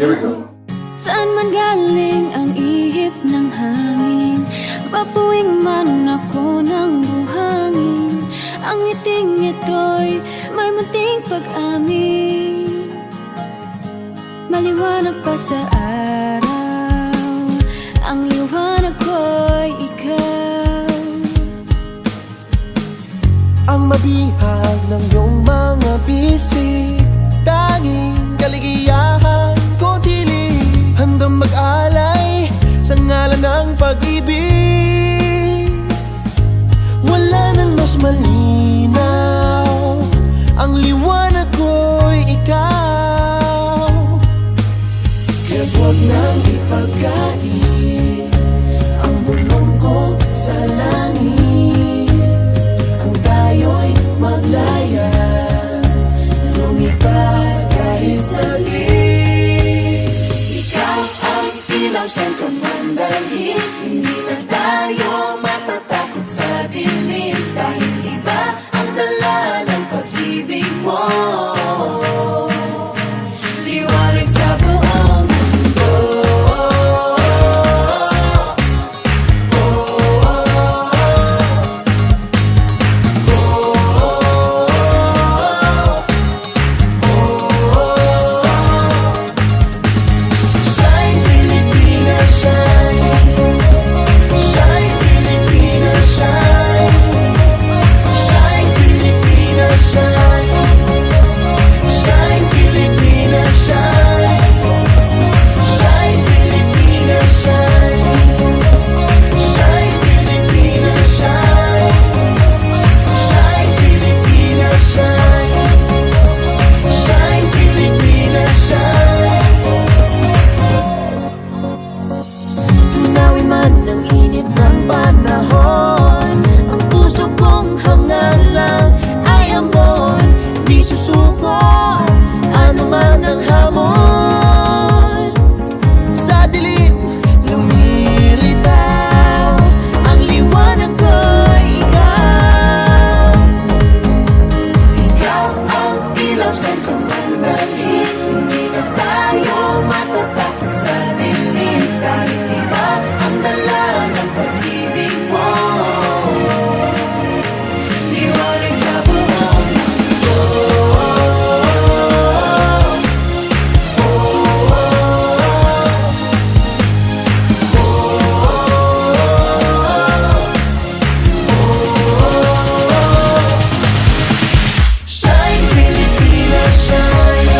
Here we go. Saan man galing ang ihip ng hangin, papuwing man ako ng buhangin, ang ngiting ito'y may munting pag-amin. Maliwanag pa sa araw, ang liwanag ko'y ikaw. Ang mabihag ng iyong mga bisig, tanging kaligayahan ko tili, handang mag-alay sa ngalan ng pag-ibig. Wala nang mas malinaw, ang liwanag ko'y ikaw. Kaya't huwag nang ipagkain ang bulong ko sa langit, ang tayo'y maglaya, lumipad kahit saglit. Ikaw ang ilaw saan ka man dalhin, hindi na tayo matatakot sa dilim, dahil iba ang dala ng pag-ibig mo. Liwanag sa buong mundo. Shine Pilipinas, shine. Shine Pilipinas, shine. Shine Pilipinas, shine. Shine Pilipinas, shine. Shine Pilipinas, shine. Shine Pilipinas, shine. Shine Pilipinas, shine. Shine Pilipinas, shine. Tunawin man ang init ng panahon, ang puso kong hangal lang ay ambon, di susuko ano man ang hamon. Sa dilim lumilitaw, ang liwanag ko'y ikaw. Ikaw ang ilaw saan ka man dalhin, hindi na tayo matatakot sa dilim, dahil iba ang dala ng pag-ibig mo. Liwanag sa buong mundo. Shine Pilipinas, shine.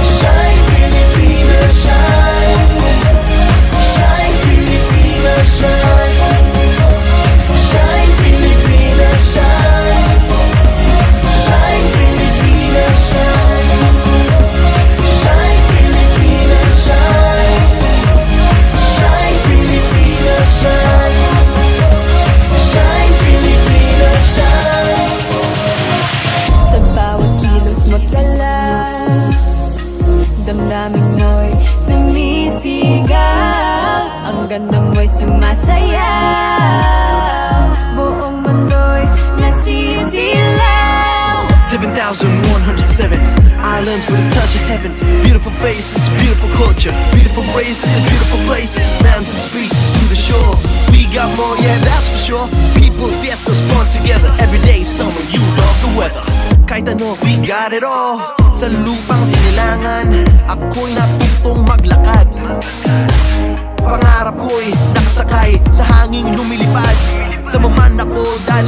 Shine Pilipinas, shine. Shine Pilipinas, shine. Shine Pilipinas, shine. Shine Pilipinas, shine. Shine Pilipinas, shine. Shine Pilipinas, shine. Shine Pilipinas, shine. Sa bawat kilos magdala, damdamin mo'y sumisigaw, ang ganda mo'y sumasayaw, buong mundo'y nasisilaw. 7,107 islands with a touch of heaven. Beautiful faces, beautiful culture, beautiful races and beautiful places. Mountains, beaches to the shore. We got more, yeah, that's for sure. People, fiestas, fun together. Every day, summer, you love the weather. Kahit ano, we got it all. Sa lupang sinilangan, ako'y natutong maglakad. Pangarap ko'y nakasakay sa hanging lumilipad. Sa maman ako dahil